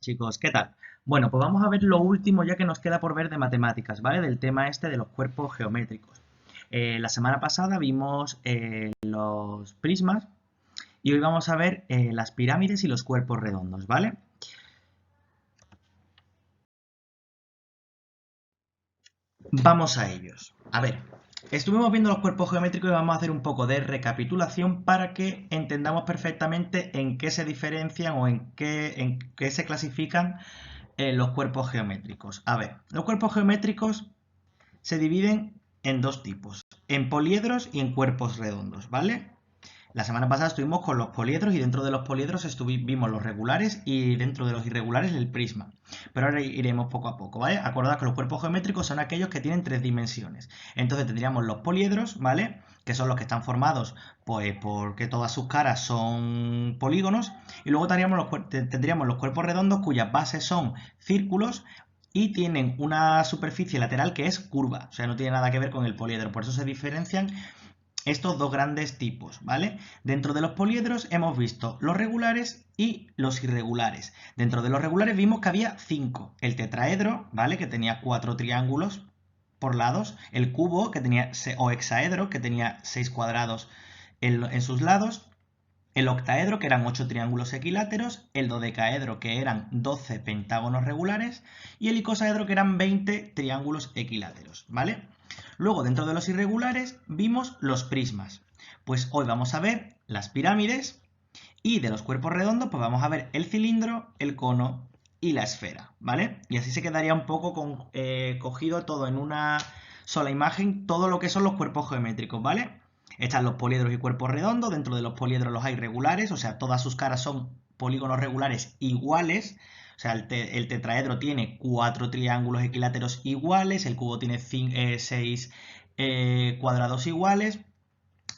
Chicos, ¿qué tal? Bueno, pues vamos a ver lo último ya que nos queda por ver de matemáticas, ¿vale? Del tema este de los cuerpos geométricos. La semana pasada vimos los prismas y hoy vamos a ver las pirámides y los cuerpos redondos, ¿vale? Vamos a ellos. A ver, estuvimos viendo los cuerpos geométricos y vamos a hacer un poco de recapitulación para que entendamos perfectamente en qué se diferencian o en qué se clasifican los cuerpos geométricos. A ver, los cuerpos geométricos se dividen en dos tipos, en poliedros y en cuerpos redondos, ¿vale? La semana pasada estuvimos con los poliedros y dentro de los poliedros vimos los regulares y dentro de los irregulares el prisma. Pero ahora iremos poco a poco, ¿vale? Acordad que los cuerpos geométricos son aquellos que tienen tres dimensiones. Entonces tendríamos los poliedros, ¿vale? Que son los que están formados pues porque todas sus caras son polígonos. Y luego tendríamos los cuerpos redondos cuyas bases son círculos y tienen una superficie lateral que es curva, o sea, no tiene nada que ver con el poliedro, por eso se diferencian estos dos grandes tipos, ¿vale? Dentro de los poliedros hemos visto los regulares y los irregulares. Dentro de los regulares vimos que había 5. El tetraedro, ¿vale? Que tenía 4 triángulos por lados. El cubo, que tenía, o hexaedro, que tenía 6 cuadrados en sus lados. El octaedro, que eran 8 triángulos equiláteros, el dodecaedro, que eran 12 pentágonos regulares, y el icosaedro, que eran 20 triángulos equiláteros, ¿vale? Luego, dentro de los irregulares, vimos los prismas. Pues hoy vamos a ver las pirámides, y de los cuerpos redondos, pues vamos a ver el cilindro, el cono y la esfera, ¿vale? Y así se quedaría un poco cogido todo en una sola imagen, todo lo que son los cuerpos geométricos, ¿vale? Están los poliedros y cuerpos redondos, dentro de los poliedros los hay regulares, o sea, todas sus caras son polígonos regulares iguales, o sea, el tetraedro tiene 4 triángulos equiláteros iguales, el cubo tiene 6 cuadrados iguales,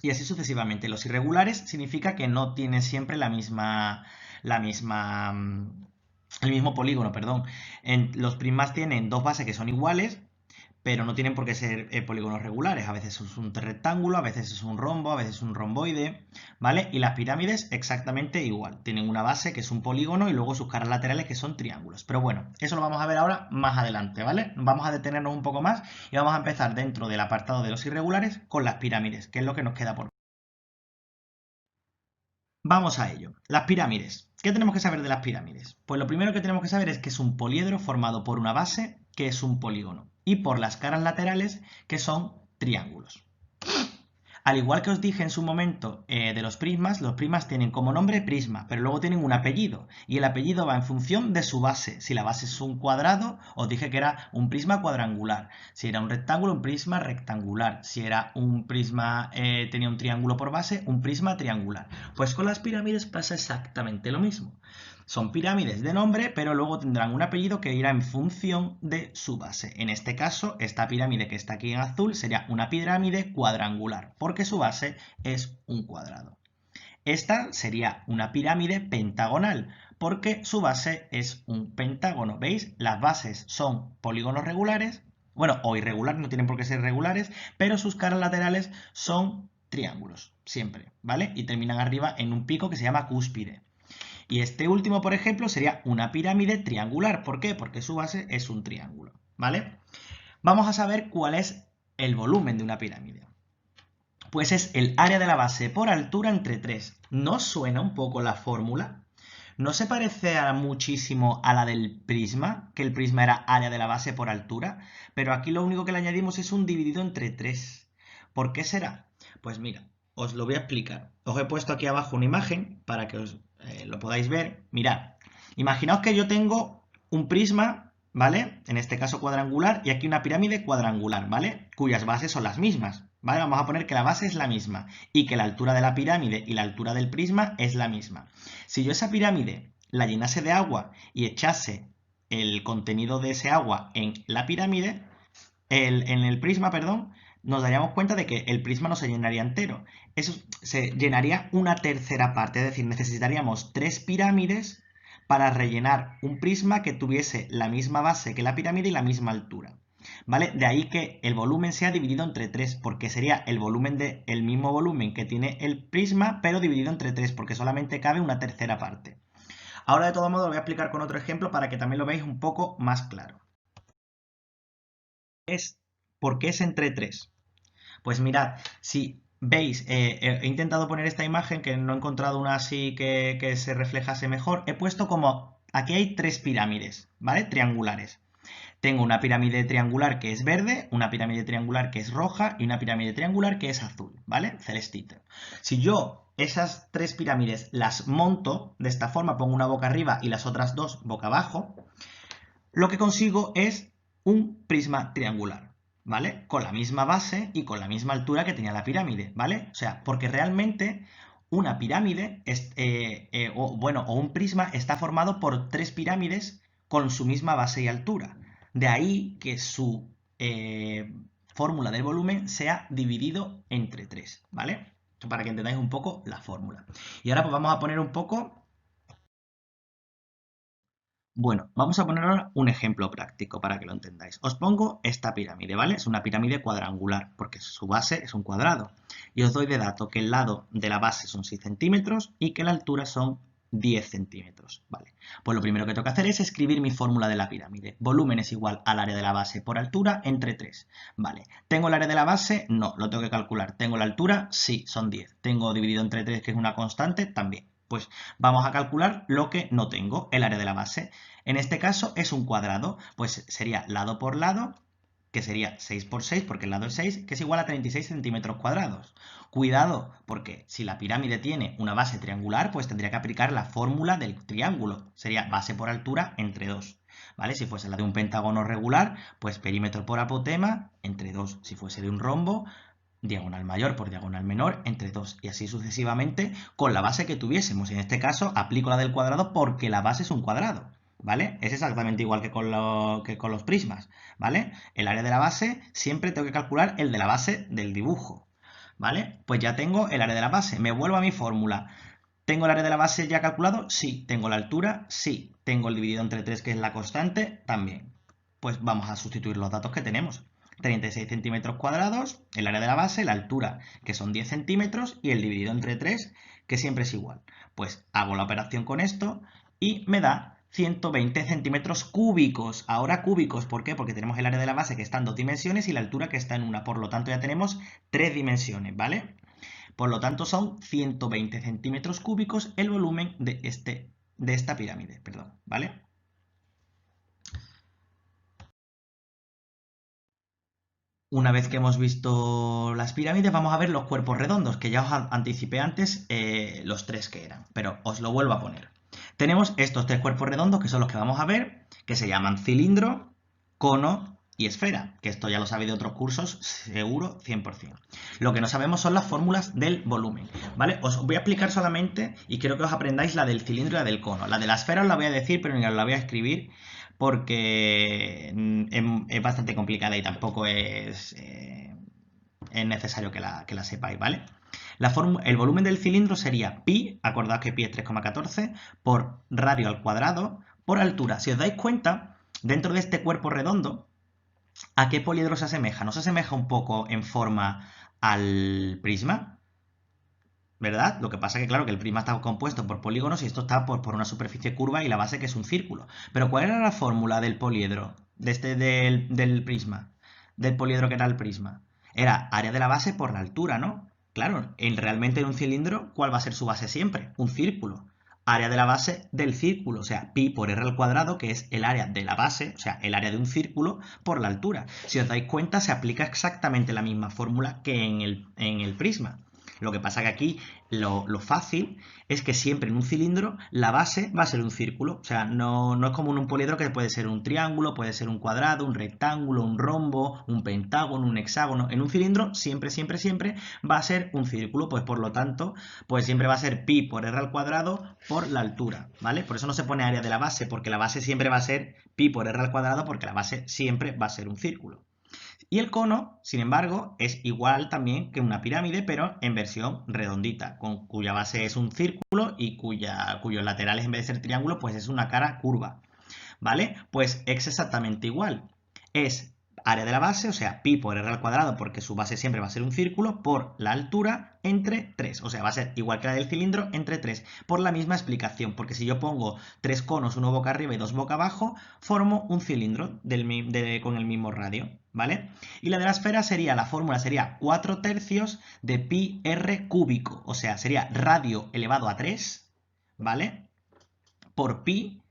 y así sucesivamente. Los irregulares significa que no tienen siempre la misma, el mismo polígono, perdón. Los prismas tienen dos bases que son iguales, pero no tienen por qué ser polígonos regulares. A veces es un rectángulo, a veces es un rombo, a veces es un romboide, ¿vale? Y las pirámides exactamente igual. Tienen una base que es un polígono y luego sus caras laterales que son triángulos. Pero bueno, eso lo vamos a ver ahora más adelante, ¿vale? Vamos a detenernos un poco más y vamos a empezar dentro del apartado de los irregulares con las pirámides, que es lo que nos queda por ver. Vamos a ello. Las pirámides. ¿Qué tenemos que saber de las pirámides? Pues lo primero que tenemos que saber es que es un poliedro formado por una base, que es un polígono, y por las caras laterales, que son triángulos. Al igual que os dije en su momento de los prismas tienen como nombre prisma, pero luego tienen un apellido, y el apellido va en función de su base. Si la base es un cuadrado, os dije que era un prisma cuadrangular. Si era un rectángulo, un prisma rectangular. Si era un prisma, tenía un triángulo por base, un prisma triangular. Pues con las pirámides pasa exactamente lo mismo. Son pirámides de nombre, pero luego tendrán un apellido que irá en función de su base. En este caso, esta pirámide que está aquí en azul sería una pirámide cuadrangular, porque su base es un cuadrado. Esta sería una pirámide pentagonal, porque su base es un pentágono. ¿Veis? Las bases son polígonos regulares, bueno, o irregulares, no tienen por qué ser regulares, pero sus caras laterales son triángulos, siempre, ¿vale? Y terminan arriba en un pico que se llama cúspide. Y este último, por ejemplo, sería una pirámide triangular. ¿Por qué? Porque su base es un triángulo, ¿vale? Vamos a saber cuál es el volumen de una pirámide. Pues es el área de la base por altura entre 3. ¿No suena un poco la fórmula? ¿No se parece muchísimo a la del prisma? Que el prisma era área de la base por altura. Pero aquí lo único que le añadimos es un dividido entre 3. ¿Por qué será? Pues mira, os lo voy a explicar. Os he puesto aquí abajo una imagen para que os lo podáis ver. Mirad, imaginaos que yo tengo un prisma, ¿vale? En este caso cuadrangular, y aquí una pirámide cuadrangular, ¿vale? Cuyas bases son las mismas, ¿vale? Vamos a poner que la base es la misma y que la altura de la pirámide y la altura del prisma es la misma. Si yo esa pirámide la llenase de agua y echase el contenido de ese agua en la pirámide, en el prisma, perdón, nos daríamos cuenta de que el prisma no se llenaría entero. Eso se llenaría una tercera parte, es decir, necesitaríamos 3 pirámides para rellenar un prisma que tuviese la misma base que la pirámide y la misma altura. ¿Vale? De ahí que el volumen sea dividido entre 3, porque sería el volumen el mismo volumen que tiene el prisma, pero dividido entre 3, porque solamente cabe una tercera parte. Ahora de todo modo lo voy a explicar con otro ejemplo para que también lo veáis un poco más claro. ¿Por qué es entre 3? Pues mirad, si veis, he intentado poner esta imagen que no he encontrado una así que se reflejase mejor. He puesto como, aquí hay 3 pirámides, ¿vale? Triangulares. Tengo una pirámide triangular que es verde, una pirámide triangular que es roja y una pirámide triangular que es azul, ¿vale? Celestito. Si yo esas 3 pirámides las monto de esta forma, pongo una boca arriba y las otras 2 boca abajo, lo que consigo es un prisma triangular, ¿vale? Con la misma base y con la misma altura que tenía la pirámide, ¿vale? O sea, porque realmente una pirámide, o un prisma está formado por 3 pirámides con su misma base y altura. De ahí que su fórmula del volumen sea dividido entre 3, ¿vale? Para que entendáis un poco la fórmula. Y ahora pues vamos a poner un poco... Bueno, vamos a poner ahora un ejemplo práctico para que lo entendáis. Os pongo esta pirámide, ¿vale? Es una pirámide cuadrangular, porque su base es un cuadrado. Y os doy de dato que el lado de la base son 6 centímetros y que la altura son 10 centímetros, ¿vale? Pues lo primero que tengo que hacer es escribir mi fórmula de la pirámide. Volumen es igual al área de la base por altura entre 3, ¿vale? ¿Tengo el área de la base? No, lo tengo que calcular. ¿Tengo la altura? Sí, son 10. ¿Tengo dividido entre 3, que es una constante? También. Pues vamos a calcular lo que no tengo, el área de la base. En este caso es un cuadrado, pues sería lado por lado, que sería 6 por 6, porque el lado es 6, que es igual a 36 centímetros cuadrados. Cuidado, porque si la pirámide tiene una base triangular, pues tendría que aplicar la fórmula del triángulo. Sería base por altura entre 2. ¿Vale? Si fuese la de un pentágono regular, pues perímetro por apotema entre 2. Si fuese de un rombo, diagonal mayor por diagonal menor entre 2 y así sucesivamente con la base que tuviésemos. En este caso aplico la del cuadrado porque la base es un cuadrado, ¿vale? Es exactamente igual que con los prismas, ¿vale? El área de la base siempre tengo que calcular el de la base del dibujo, ¿vale? Pues ya tengo el área de la base, me vuelvo a mi fórmula. ¿Tengo el área de la base ya calculado? Sí. ¿Tengo la altura? Sí. ¿Tengo el dividido entre 3, que es la constante? También. Pues vamos a sustituir los datos que tenemos. 36 centímetros cuadrados, el área de la base, la altura, que son 10 centímetros, y el dividido entre 3, que siempre es igual. Pues hago la operación con esto y me da 120 centímetros cúbicos. Ahora cúbicos, ¿por qué? Porque tenemos el área de la base que está en 2 dimensiones y la altura que está en una. Por lo tanto, ya tenemos 3 dimensiones, ¿vale? Por lo tanto, son 120 centímetros cúbicos el volumen de esta pirámide, perdón, ¿vale? Una vez que hemos visto las pirámides, vamos a ver los cuerpos redondos, que ya os anticipé antes los 3 que eran, pero os lo vuelvo a poner. Tenemos estos 3 cuerpos redondos, que son los que vamos a ver, que se llaman cilindro, cono y esfera, que esto ya lo sabéis de otros cursos, seguro, 100%. Lo que no sabemos son las fórmulas del volumen, ¿vale? Os voy a explicar solamente, y quiero que os aprendáis la del cilindro y la del cono. La de la esfera os la voy a decir, pero ni os la voy a escribir, porque es bastante complicada y tampoco es necesario que la sepáis, ¿vale? El volumen del cilindro sería pi, acordad que pi es 3,14, por radio al cuadrado, por altura. Si os dais cuenta, dentro de este cuerpo redondo, ¿a qué poliedro se asemeja? ¿No se asemeja un poco en forma al prisma? ¿Verdad? Lo que pasa es que, claro, que el prisma está compuesto por polígonos y esto está por una superficie curva y la base que es un círculo. Pero ¿cuál era la fórmula del poliedro? Del prisma. Del poliedro que era el prisma. Era área de la base por la altura, ¿no? Claro, realmente en un cilindro, ¿cuál va a ser su base siempre? Un círculo. Área de la base del círculo, o sea, pi por r al cuadrado, que es el área de la base, o sea, el área de un círculo por la altura. Si os dais cuenta, se aplica exactamente la misma fórmula que en el prisma. Lo que pasa que aquí lo fácil es que siempre en un cilindro la base va a ser un círculo. O sea, no es como en un poliedro que puede ser un triángulo, puede ser un cuadrado, un rectángulo, un rombo, un pentágono, un hexágono. En un cilindro siempre, siempre, siempre va a ser un círculo. Pues por lo tanto, pues siempre va a ser pi por r al cuadrado por la altura, ¿vale? Por eso no se pone área de la base, porque la base siempre va a ser pi por r al cuadrado, porque la base siempre va a ser un círculo. Y el cono, sin embargo, es igual también que una pirámide, pero en versión redondita, cuya base es un círculo y cuyos laterales, en vez de ser triángulo, pues es una cara curva, ¿vale? Pues es exactamente igual. Es área de la base, o sea, pi por r al cuadrado, porque su base siempre va a ser un círculo, por la altura entre 3. O sea, va a ser igual que la del cilindro entre 3, por la misma explicación, porque si yo pongo 3 conos, uno boca arriba y dos boca abajo, formo un cilindro con el mismo radio, ¿vale? Y la de la esfera sería, la fórmula sería 4 tercios de pi r cúbico, o sea, sería radio elevado a 3, ¿vale? Por pi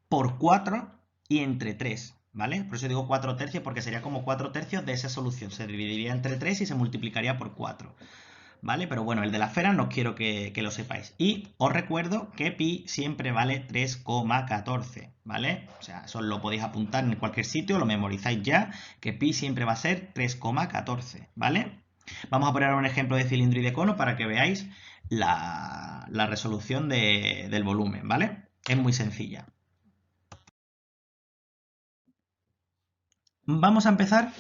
por 4 y entre 3, ¿vale? Por eso digo 4 tercios, porque sería como 4 tercios de esa solución. Se dividiría entre 3 y se multiplicaría por 4, ¿vale? Pero bueno, el de la esfera no quiero que lo sepáis. Y os recuerdo que pi siempre vale 3,14, ¿vale? O sea, eso lo podéis apuntar en cualquier sitio, lo memorizáis ya, que pi siempre va a ser 3,14, ¿vale? Vamos a poner un ejemplo de cilindro y de cono para que veáis la resolución del volumen, ¿vale? Es muy sencilla. Vamos a empezar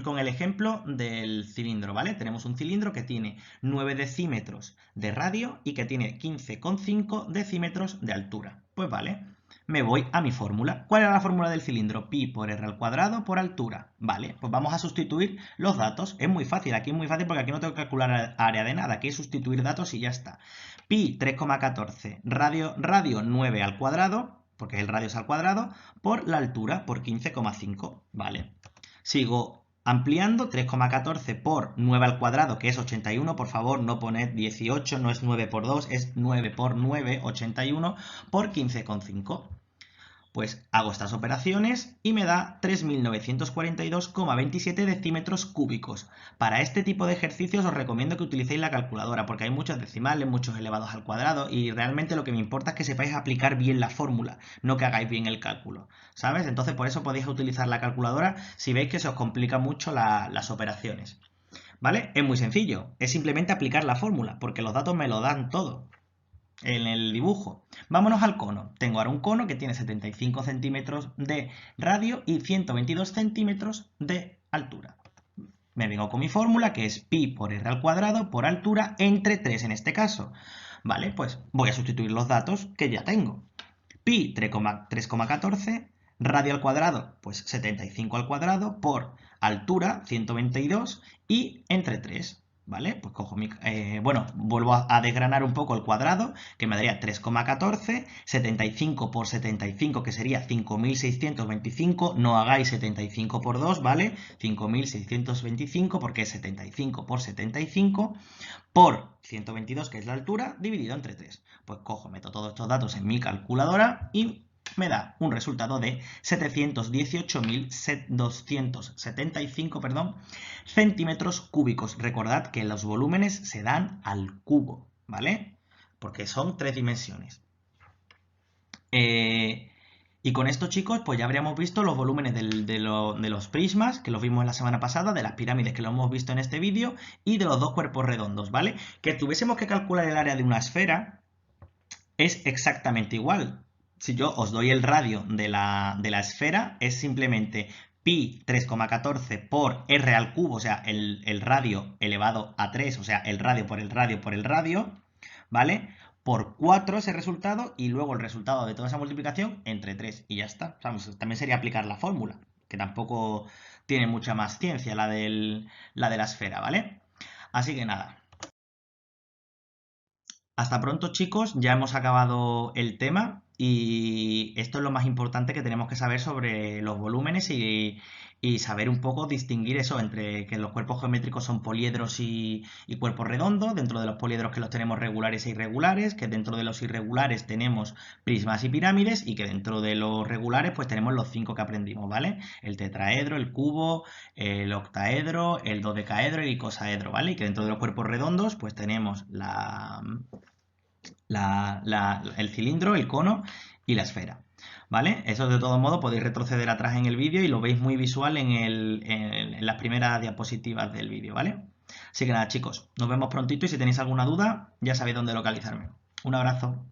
con el ejemplo del cilindro, ¿vale? Tenemos un cilindro que tiene 9 decímetros de radio y que tiene 15,5 decímetros de altura. Pues vale, me voy a mi fórmula. ¿Cuál era la fórmula del cilindro? Pi por r al cuadrado por altura. Vale, pues vamos a sustituir los datos. Es muy fácil, aquí es muy fácil porque aquí no tengo que calcular área de nada. Aquí es sustituir datos y ya está. Pi 3,14, radio 9 al cuadrado, porque el radio es al cuadrado, por la altura, por 15,5, ¿vale? Sigo ampliando, 3,14 por 9 al cuadrado, que es 81, por favor no poned 18, no es 9 por 2, es 9 por 9, 81, por 15,5. Pues hago estas operaciones y me da 3.942,27 decímetros cúbicos. Para este tipo de ejercicios os recomiendo que utilicéis la calculadora, porque hay muchos decimales, muchos elevados al cuadrado, y realmente lo que me importa es que sepáis aplicar bien la fórmula, no que hagáis bien el cálculo, ¿sabes? Entonces por eso podéis utilizar la calculadora si veis que se os complica mucho las operaciones, ¿vale? Es muy sencillo, es simplemente aplicar la fórmula, porque los datos me lo dan todo en el dibujo. Vámonos al cono. Tengo ahora un cono que tiene 75 centímetros de radio y 122 centímetros de altura. Me vengo con mi fórmula, que es pi por r al cuadrado por altura entre 3 en este caso. Vale, pues voy a sustituir los datos que ya tengo. Pi 3,14, radio al cuadrado, pues 75 al cuadrado, por altura 122 y entre 3. ¿Vale? Pues cojo bueno, vuelvo a desgranar un poco el cuadrado, que me daría 3,14, 75 por 75, que sería 5.625, no hagáis 75 por 2, ¿vale? 5.625 porque es 75 por 75, por 122, que es la altura, dividido entre 3. Pues cojo, meto todos estos datos en mi calculadora y me da un resultado de 718.275, centímetros cúbicos. Recordad que los volúmenes se dan al cubo, ¿vale? Porque son 3 dimensiones. Y con esto, chicos, pues ya habríamos visto los volúmenes de los prismas, que los vimos la semana pasada, de las pirámides, que lo hemos visto en este vídeo, y de los dos cuerpos redondos, ¿vale? Que tuviésemos que calcular el área de una esfera es exactamente igual. Si yo os doy el radio de la esfera, es simplemente pi 3,14 por r al cubo, o sea, el radio elevado a 3, o sea, el radio por el radio por el radio, ¿vale? Por 4 ese resultado y luego el resultado de toda esa multiplicación entre 3 y ya está. O sea, también sería aplicar la fórmula, que tampoco tiene mucha más ciencia la de la esfera, ¿vale? Así que nada. Hasta pronto, chicos, ya hemos acabado el tema y esto es lo más importante que tenemos que saber sobre los volúmenes y saber un poco distinguir eso entre que los cuerpos geométricos son poliedros y cuerpos redondos, dentro de los poliedros que los tenemos regulares e irregulares, que dentro de los irregulares tenemos prismas y pirámides y que dentro de los regulares pues tenemos los 5 que aprendimos, ¿vale? El tetraedro, el cubo, el octaedro, el dodecaedro y el icosaedro, ¿vale? Y que dentro de los cuerpos redondos pues tenemos el cilindro, el cono y la esfera, ¿vale? Eso de todo modo podéis retroceder atrás en el vídeo y lo veis muy visual en las primeras diapositivas del vídeo, ¿vale? Así que nada, chicos, nos vemos prontito y si tenéis alguna duda ya sabéis dónde localizarme. Un abrazo.